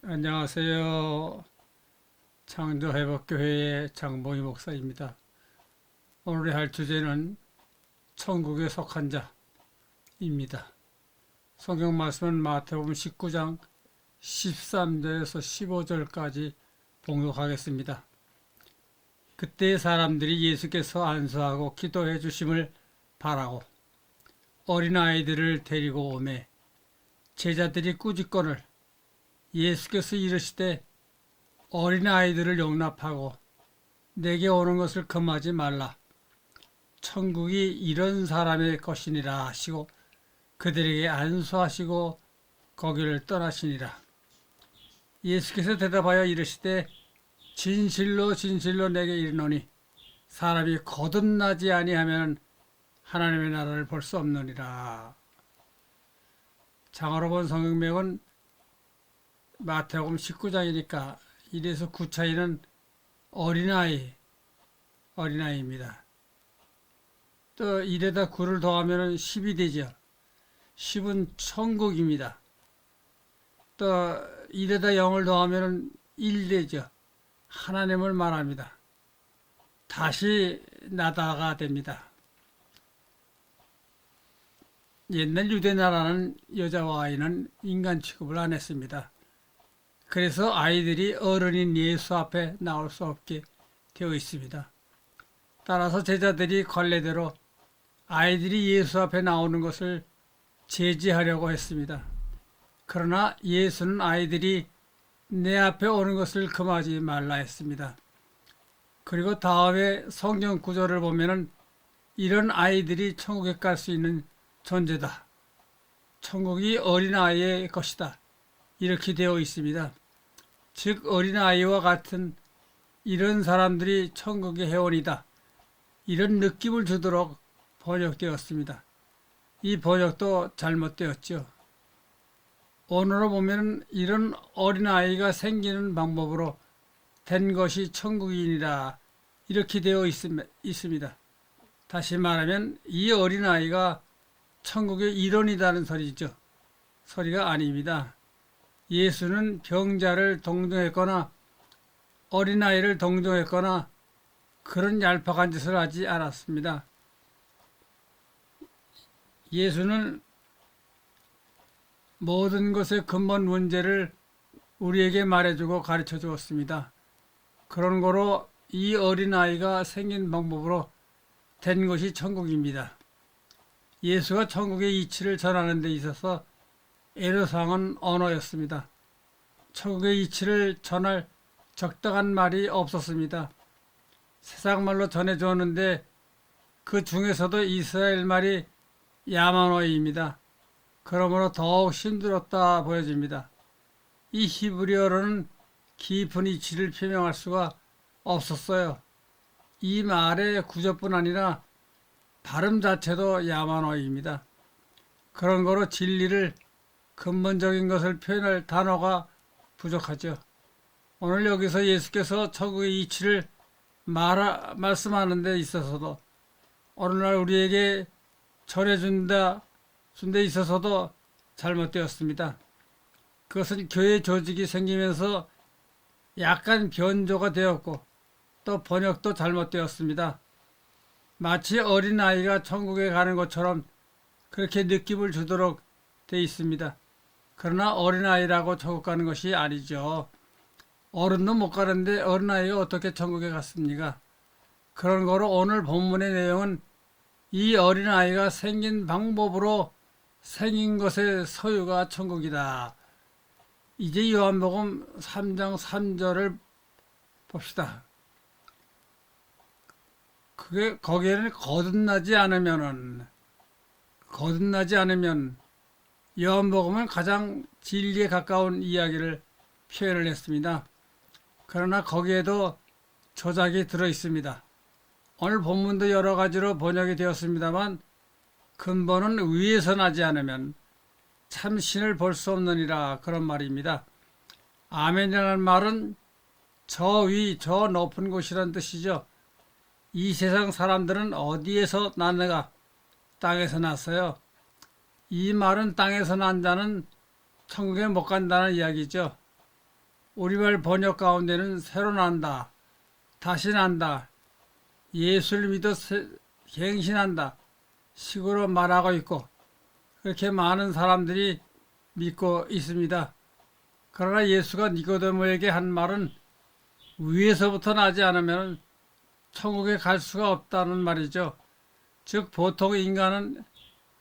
안녕하세요. 창조회복교회의 장봉희 목사입니다. 오늘의 할 주제는 천국에 속한 자입니다. 성경 말씀은 마태복음 19장 13절에서 15절까지 봉독하겠습니다. 그때 사람들이 예수께서 안수하고 기도해 주심을 바라고 어린아이들을 데리고 오매 제자들이 꾸짖거늘 예수께서 이르시되 어린아이들을 용납하고 내게 오는 것을 금하지 말라. 천국이 이런 사람의 것이니라 하시고 그들에게 안수하시고 거기를 떠나시니라. 예수께서 대답하여 이르시되 진실로 진실로 내게 이르노니 사람이 거듭나지 아니하면 하나님의 나라를 볼 수 없느니라. 장어로 본 성경명은 마태복음 19장이니까 1에서 9 차이는 어린아이입니다. 또 1에다 9를 더하면 10이 되죠. 10은 천국입니다. 또 1에다 0을 더하면 1 되죠. 하나님을 말합니다. 다시 나다가 됩니다. 옛날 유대나라는 여자와 아이는 인간 취급을 안 했습니다. 그래서 아이들이 어른인 예수 앞에 나올 수 없게 되어 있습니다. 따라서 제자들이 관례대로 아이들이 예수 앞에 나오는 것을 제지하려고 했습니다. 그러나 예수는 아이들이 내 앞에 오는 것을 금하지 말라 했습니다. 그리고 다음에 성경 구절을 보면은 이런 아이들이 천국에 갈 수 있는 존재다. 천국이 어린아이의 것이다. 이렇게 되어 있습니다. 즉 어린아이와 같은 이런 사람들이 천국의 회원이다. 이런 느낌을 주도록 번역되었습니다. 이 번역도 잘못되었죠. 오늘로 보면 이런 어린아이가 생기는 방법으로 된 것이 천국이니라 이렇게 되어 있습니다. 다시 말하면 이 어린아이가 천국의 일원이라는 소리가 아닙니다. 예수는 병자를 동정했거나 어린아이를 동정했거나 그런 얄팍한 짓을 하지 않았습니다. 예수는 모든 것의 근본 문제를 우리에게 말해주고 가르쳐 주었습니다. 그런 거로 이 어린아이가 생긴 방법으로 된 것이 천국입니다. 예수가 천국의 이치를 전하는 데 있어서 애로사항은 언어였습니다. 천국의 이치를 전할 적당한 말이 없었습니다. 세상 말로 전해주었는데 그 중에서도 이스라엘 말이 야만어입니다. 그러므로 더욱 힘들었다 보여집니다. 이 히브리어로는 깊은 이치를 표명할 수가 없었어요. 이 말의 구조뿐 아니라 발음 자체도 야만어입니다. 그런 거로 진리를 근본적인 것을 표현할 단어가 부족하죠. 오늘 여기서 예수께서 천국의 이치를 말씀하는 데 있어서도 오늘날 우리에게 전해준 데 있어서도 잘못되었습니다. 그것은 교회 조직이 생기면서 약간 변조가 되었고 또 번역도 잘못되었습니다. 마치 어린아이가 천국에 가는 것처럼 그렇게 느낌을 주도록 되어 있습니다. 그러나 어린아이라고 천국 가는 것이 아니죠. 어른도 못 가는데 어린아이가 어떻게 천국에 갔습니까? 그런 거로 오늘 본문의 내용은 이 어린아이가 생긴 방법으로 생긴 것의 소유가 천국이다. 이제 요한복음 3장 3절을 봅시다. 거기에는 거듭나지 않으면 요한복음은 가장 진리에 가까운 이야기를 표현을 했습니다. 그러나 거기에도 조작이 들어 있습니다. 오늘 본문도 여러 가지로 번역이 되었습니다만 근본은 위에서 나지 않으면 참 신을 볼 수 없느니라 그런 말입니다. 아멘이라는 말은 저 위, 저 높은 곳이란 뜻이죠. 이 세상 사람들은 어디에서 났는가? 땅에서 났어요. 이 말은 땅에서 난 자는 천국에 못 간다는 이야기죠. 우리말 번역 가운데는 새로 난다, 다시 난다, 예수를 믿어 갱신한다 식으로 말하고 있고 그렇게 많은 사람들이 믿고 있습니다. 그러나 예수가 니고데모에게 한 말은 위에서부터 나지 않으면 천국에 갈 수가 없다는 말이죠. 즉 보통 인간은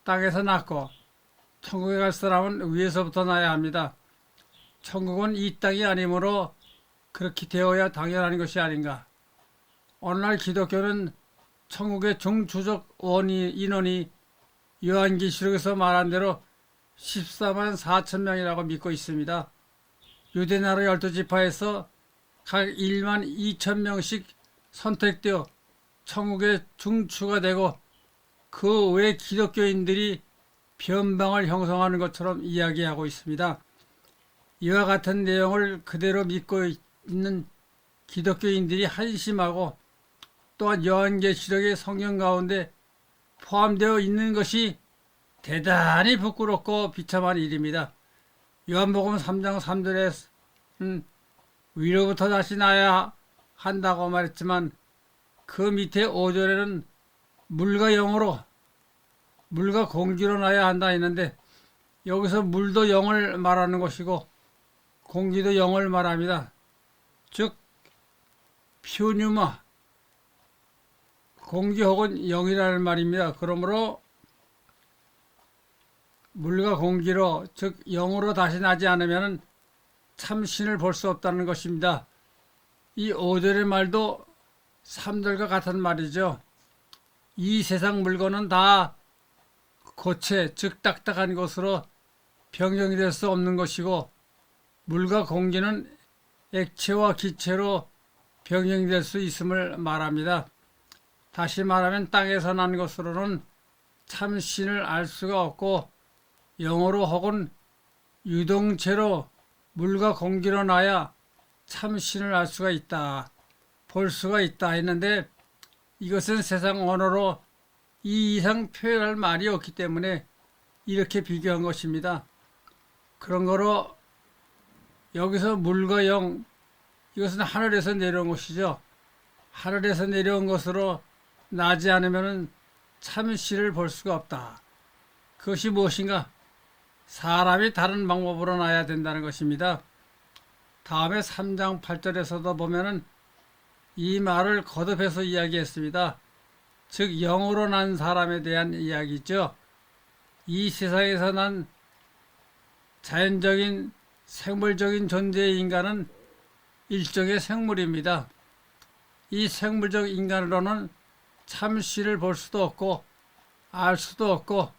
땅에서 났고 천국에 갈 사람은 위에서부터 나야 합니다. 천국은 이 땅이 아니므로 그렇게 되어야 당연한 것이 아닌가. 오늘날 기독교는 천국의 중추적 인원이 요한계시록에서 말한 대로 14만 4천 명이라고 믿고 있습니다. 유대나라 12지파에서 각 1만 2천 명씩 선택되어 천국의 중추가 되고 그 외 기독교인들이 변방을 형성하는 것처럼 이야기하고 있습니다. 이와 같은 내용을 그대로 믿고 있는 기독교인들이 한심하고 또한 요한계시록의 성경 가운데 포함되어 있는 것이 대단히 부끄럽고 비참한 일입니다. 요한복음 3장 3절에는 위로부터 다시 나야 한다고 말했지만 그 밑에 5절에는 물과 영으로 물과 공기로 나야 한다 했는데 여기서 물도 영을 말하는 것이고 공기도 영을 말합니다. 즉 퓨뉴마 공기 혹은 영이라는 말입니다. 그러므로 물과 공기로 즉 영으로 다시 나지 않으면 참신을 볼 수 없다는 것입니다. 이 5절의 말도 3절과 같은 말이죠. 이 세상 물건은 다 고체 즉 딱딱한 것으로 변경이 될 수 없는 것이고 물과 공기는 액체와 기체로 변경이 될 수 있음을 말합니다. 다시 말하면 땅에서 난 것으로는 참신을 알 수가 없고 영으로 혹은 유동체로 물과 공기로 나야 참신을 알 수가 있다, 볼 수가 있다 했는데 이것은 세상 언어로 이 이상 표현할 말이 없기 때문에 이렇게 비교한 것입니다. 그런 거로 여기서 물과 영, 이것은 하늘에서 내려온 것이죠. 하늘에서 내려온 것으로 나지 않으면 참신을 볼 수가 없다. 그것이 무엇인가? 사람이 다른 방법으로 나야 된다는 것입니다. 다음에 3장 8절에서도 보면은 이 말을 거듭해서 이야기했습니다. 즉 영으로 난 사람에 대한 이야기죠. 이 세상에서 난 자연적인 생물적인 존재의 인간은 일종의 생물입니다. 이 생물적 인간으로는 참신을 볼 수도 없고 알 수도 없고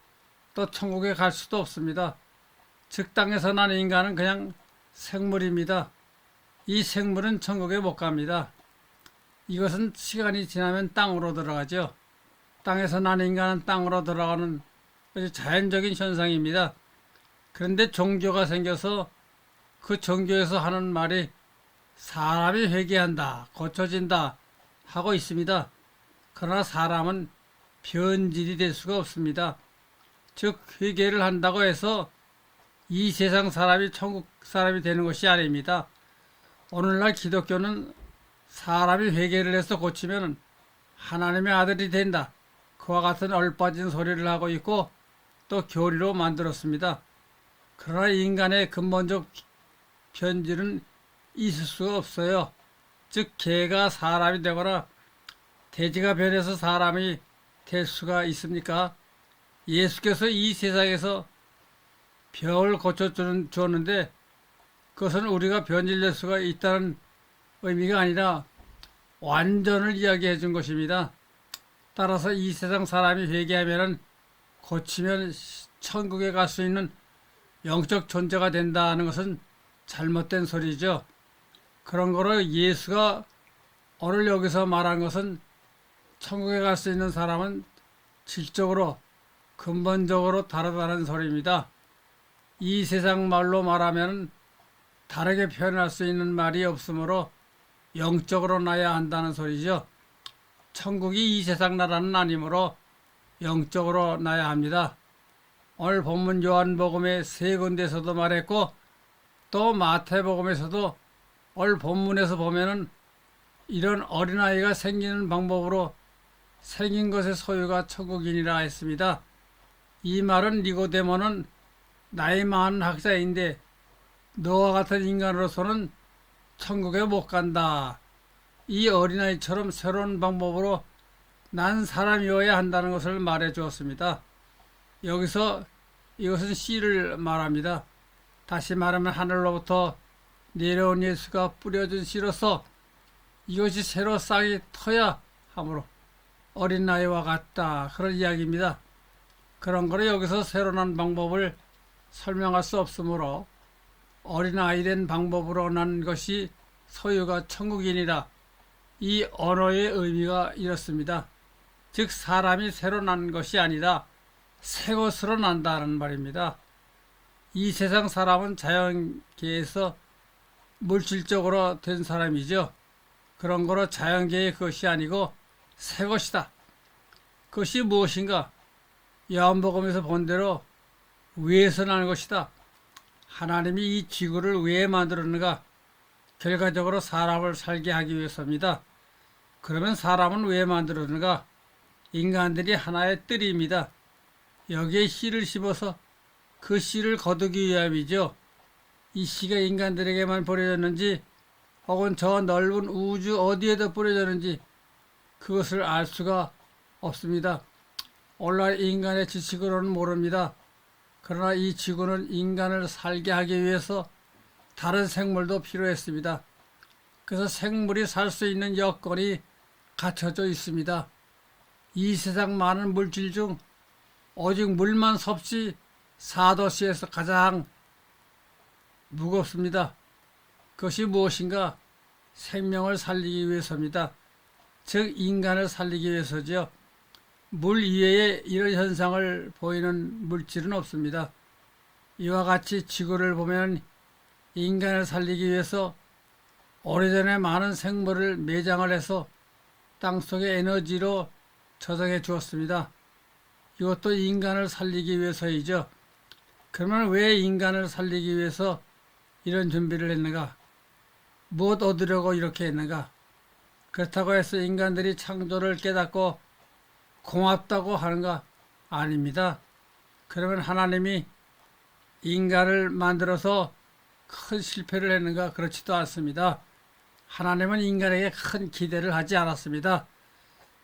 또 천국에 갈 수도 없습니다. 즉 땅에서 난 인간은 그냥 생물입니다. 이 생물은 천국에 못 갑니다. 이것은 시간이 지나면 땅으로 들어가죠. 땅에서 난 인간은 땅으로 들어가는 자연적인 현상입니다. 그런데 종교가 생겨서 그 종교에서 하는 말이 사람이 회개한다, 고쳐진다 하고 있습니다. 그러나 사람은 변질이 될 수가 없습니다. 즉 회개를 한다고 해서 이 세상 사람이 천국 사람이 되는 것이 아닙니다. 오늘날 기독교는 사람이 회개를 해서 고치면 하나님의 아들이 된다, 그와 같은 얼빠진 소리를 하고 있고 또 교리로 만들었습니다. 그러나 인간의 근본적 변질은 있을 수가 없어요. 즉 개가 사람이 되거나 돼지가 변해서 사람이 될 수가 있습니까? 예수께서 이 세상에서 병을 고쳐주었는데 그것은 우리가 변질될 수가 있다는 의미가 아니라 완전을 이야기해 준 것입니다. 따라서 이 세상 사람이 회개하면 고치면 천국에 갈 수 있는 영적 존재가 된다는 것은 잘못된 소리죠. 그런 거로 예수가 오늘 여기서 말한 것은 천국에 갈 수 있는 사람은 질적으로 근본적으로 다르다는 소리입니다. 이 세상 말로 말하면 다르게 표현할 수 있는 말이 없으므로 영적으로 나야 한다는 소리죠. 천국이 이 세상 나라는 아니므로 영적으로 나야 합니다. 오늘 본문 요한복음의 세 군데에서도 말했고 또 마태복음에서도 오늘 본문에서 보면은 이런 어린아이가 생기는 방법으로 생긴 것의 소유가 천국이니라 했습니다. 이 말은 니고데모는 나이 많은 학자인데 너와 같은 인간으로서는 천국에 못 간다. 이 어린아이처럼 새로운 방법으로 난 사람이어야 한다는 것을 말해 주었습니다. 여기서 이것은 씨를 말합니다. 다시 말하면 하늘로부터 내려온 예수가 뿌려준 씨로서 이것이 새로 싹이 터야 하므로 어린아이와 같다. 그런 이야기입니다. 그런 거로 여기서 새로 난 방법을 설명할 수 없으므로 어린아이 된 방법으로 난 것이 소유가 천국이니라. 이 언어의 의미가 이렇습니다. 즉 사람이 새로 난 것이 아니라 새 것으로 난다는 말입니다. 이 세상 사람은 자연계에서 물질적으로 된 사람이죠. 그런 거로 자연계의 것이 아니고 새 것이다. 그것이 무엇인가? 요한복음에서 본 대로 위에서 나는 것이다. 하나님이 이 지구를 왜 만들었는가? 결과적으로 사람을 살게 하기 위해서입니다. 그러면 사람은 왜 만들었는가? 인간들이 하나의 뜰입니다. 여기에 씨를 심어서 그 씨를 거두기 위함이죠. 이 씨가 인간들에게만 뿌려졌는지 혹은 저 넓은 우주 어디에도 뿌려졌는지 그것을 알 수가 없습니다. 오늘날 인간의 지식으로는 모릅니다. 그러나 이 지구는 인간을 살게 하기 위해서 다른 생물도 필요했습니다. 그래서 생물이 살 수 있는 여건이 갖춰져 있습니다. 이 세상 많은 물질 중 오직 물만 섭씨 4도씨에서 가장 무겁습니다. 그것이 무엇인가? 생명을 살리기 위해서입니다. 즉 인간을 살리기 위해서죠. 물 이외에 이런 현상을 보이는 물질은 없습니다. 이와 같이 지구를 보면 인간을 살리기 위해서 오래전에 많은 생물을 매장을 해서 땅속의 에너지로 저장해 주었습니다. 이것도 인간을 살리기 위해서이죠. 그러면 왜 인간을 살리기 위해서 이런 준비를 했는가? 무엇 얻으려고 이렇게 했는가? 그렇다고 해서 인간들이 창조를 깨닫고 고맙다고 하는가? 아닙니다. 그러면 하나님이 인간을 만들어서 큰 실패를 했는가? 그렇지도 않습니다. 하나님은 인간에게 큰 기대를 하지 않았습니다.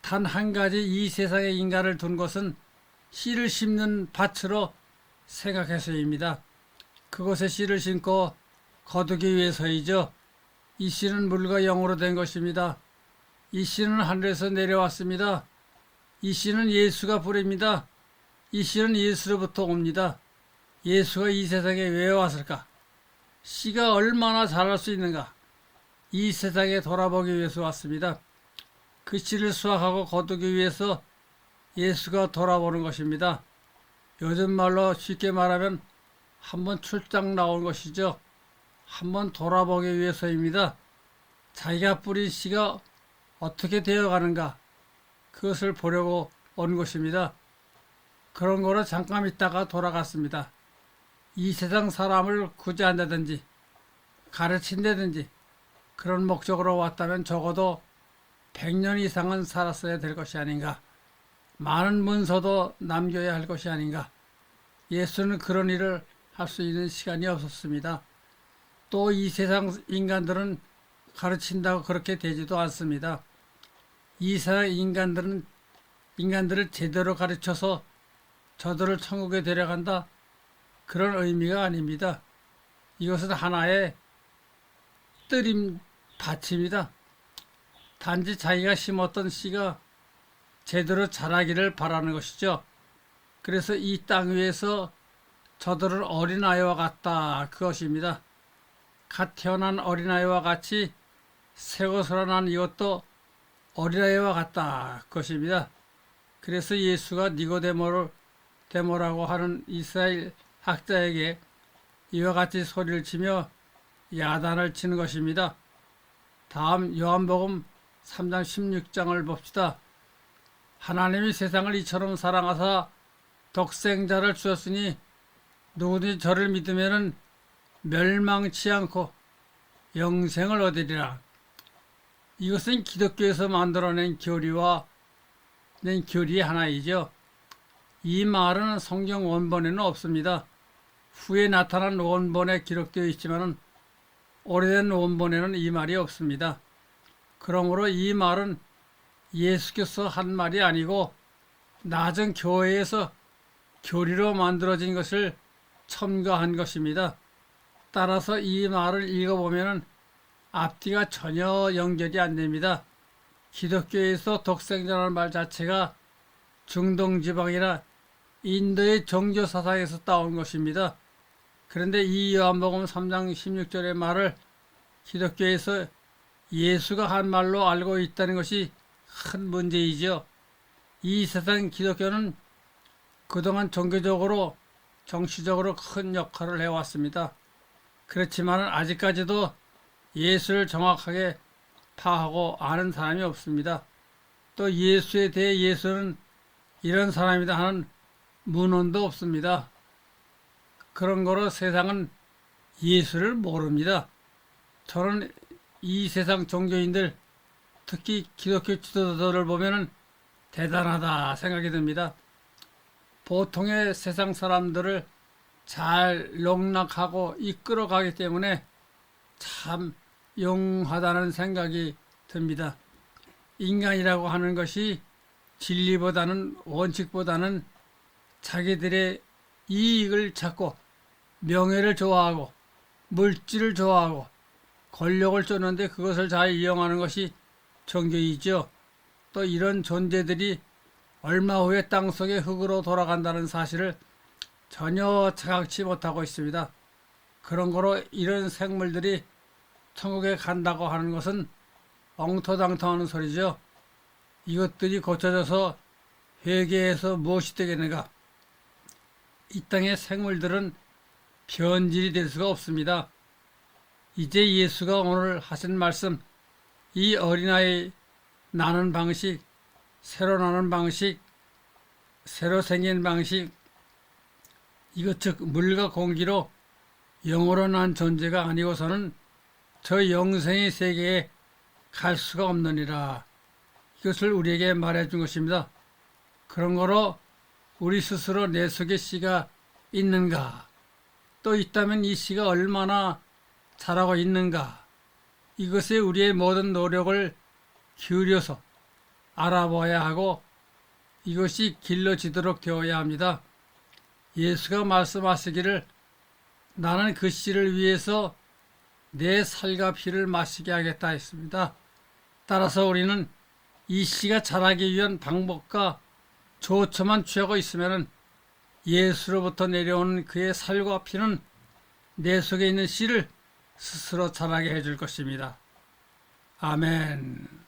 단 한 가지 이 세상에 인간을 둔 것은 씨를 심는 밭으로 생각해서입니다. 그곳에 씨를 심고 거두기 위해서이죠. 이 씨는 물과 영으로 된 것입니다. 이 씨는 하늘에서 내려왔습니다. 이 씨는 예수가 뿌립니다. 이 씨는 예수로부터 옵니다. 예수가 이 세상에 왜 왔을까? 씨가 얼마나 자랄 수 있는가? 이 세상에 돌아보기 위해서 왔습니다. 그 씨를 수확하고 거두기 위해서 예수가 돌아보는 것입니다. 요즘 말로 쉽게 말하면 한번 출장 나온 것이죠. 한번 돌아보기 위해서입니다. 자기가 뿌린 씨가 어떻게 되어가는가 그것을 보려고 온 것입니다. 그런 거로 잠깐 있다가 돌아갔습니다. 이 세상 사람을 구제한다든지 가르친다든지 그런 목적으로 왔다면 적어도 100년 이상은 살았어야 될 것이 아닌가. 많은 문서도 남겨야 할 것이 아닌가. 예수는 그런 일을 할 수 있는 시간이 없었습니다. 또 이 세상 인간들은 가르친다고 그렇게 되지도 않습니다. 이 세상 인간들을 제대로 가르쳐서 저들을 천국에 데려간다. 그런 의미가 아닙니다. 이것은 하나의 뜨림 밭입니다. 단지 자기가 심었던 씨가 제대로 자라기를 바라는 것이죠. 그래서 이 땅 위에서 저들은 어린아이와 같다. 그것입니다. 갓 태어난 어린아이와 같이 새 것으로 난 이것도 어린아이와 같다. 그것입니다. 그래서 예수가 니고데모라고 하는 이스라엘 학자에게 이와 같이 소리를 치며 야단을 치는 것입니다. 다음 요한복음 3장 16장을 봅시다. 하나님이 세상을 이처럼 사랑하사 독생자를 주었으니 누구든지 저를 믿으면 멸망치 않고 영생을 얻으리라. 이것은 기독교에서 만들어낸 교리의 하나이죠. 이 말은 성경 원본에는 없습니다. 후에 나타난 원본에 기록되어 있지만 오래된 원본에는 이 말이 없습니다. 그러므로 이 말은 예수께서 한 말이 아니고 낮은 교회에서 교리로 만들어진 것을 첨가한 것입니다. 따라서 이 말을 읽어보면 앞뒤가 전혀 연결이 안 됩니다. 기독교에서 독생자라는 말 자체가 중동지방이나 인도의 종교 사상에서 따온 것입니다. 그런데 이 요한복음 3장 16절의 말을 기독교에서 예수가 한 말로 알고 있다는 것이 큰 문제이죠. 이 세상 기독교는 그동안 종교적으로 정치적으로 큰 역할을 해왔습니다. 그렇지만 아직까지도 예수를 정확하게 파하고 아는 사람이 없습니다. 또 예수에 대해 예수는 이런 사람이다 하는 문헌도 없습니다. 그런 거로 세상은 예수를 모릅니다. 저는 이 세상 종교인들, 특히 기독교 지도자들을 보면 대단하다 생각이 듭니다. 보통의 세상 사람들을 잘 농락하고 이끌어가기 때문에 참 용하다는 생각이 듭니다. 인간이라고 하는 것이 진리보다는 원칙보다는 자기들의 이익을 찾고 명예를 좋아하고 물질을 좋아하고 권력을 쫓는데 그것을 잘 이용하는 것이 종교이죠. 또 이런 존재들이 얼마 후에 땅속의 흙으로 돌아간다는 사실을 전혀 자각치 못하고 있습니다. 그런 거로 이런 생물들이 천국에 간다고 하는 것은 엉터당통하는 소리죠. 이것들이 고쳐져서 회개해서 무엇이 되겠는가? 이 땅의 생물들은 변질이 될 수가 없습니다. 이제 예수가 오늘 하신 말씀, 이 어린아이 나는 방식, 새로 나는 방식, 새로 생긴 방식, 이것 즉 물과 공기로 영으로 난 존재가 아니고서는 저 영생의 세계에 갈 수가 없느니라. 이것을 우리에게 말해준 것입니다. 그런 거로 우리 스스로 내 속에 씨가 있는가? 또 있다면 이 씨가 얼마나 자라고 있는가? 이것에 우리의 모든 노력을 기울여서 알아봐야 하고 이것이 길러지도록 되어야 합니다. 예수가 말씀하시기를 나는 그 씨를 위해서 내 살과 피를 마시게 하겠다 했습니다. 따라서 우리는 이 씨가 자라기 위한 방법과 조처만 취하고 있으면 예수로부터 내려오는 그의 살과 피는 내 속에 있는 씨를 스스로 자라게 해줄 것입니다. 아멘.